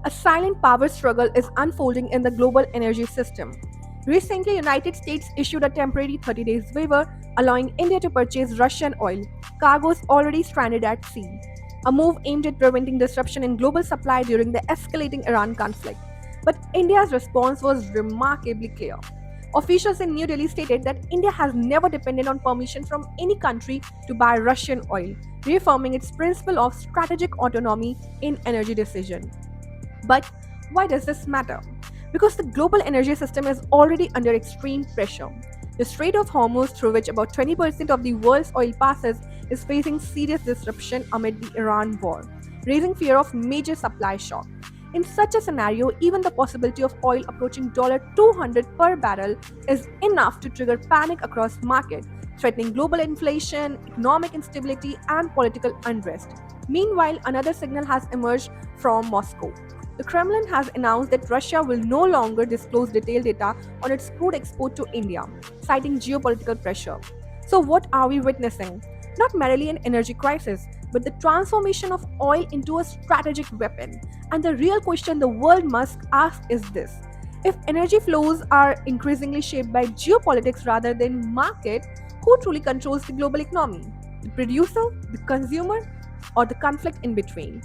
A silent power struggle is unfolding in the global energy system. Recently, United States issued a temporary 30 days waiver allowing India to purchase Russian oil, cargoes already stranded at sea. A move aimed at preventing disruption in global supply during the escalating Iran conflict. But India's response was remarkably clear. Officials in New Delhi stated that India has never depended on permission from any country to buy Russian oil, reaffirming its principle of strategic autonomy in energy decision. But why does this matter? Because the global energy system is already under extreme pressure. The Strait of Hormuz, through which about 20% of the world's oil passes, is facing serious disruption amid the Iran war, raising fear of major supply shock. In such a scenario, even the possibility of oil approaching $200 per barrel is enough to trigger panic across markets, threatening global inflation, economic instability, and political unrest. Meanwhile, another signal has emerged from Moscow. The Kremlin has announced that Russia will no longer disclose detailed data on its crude export to India, citing geopolitical pressure. So, what are we witnessing? Not merely an energy crisis, but the transformation of oil into a strategic weapon. And the real question the world must ask is this: if energy flows are increasingly shaped by geopolitics rather than market, who truly controls the global economy? The producer, the consumer, or the conflict in between?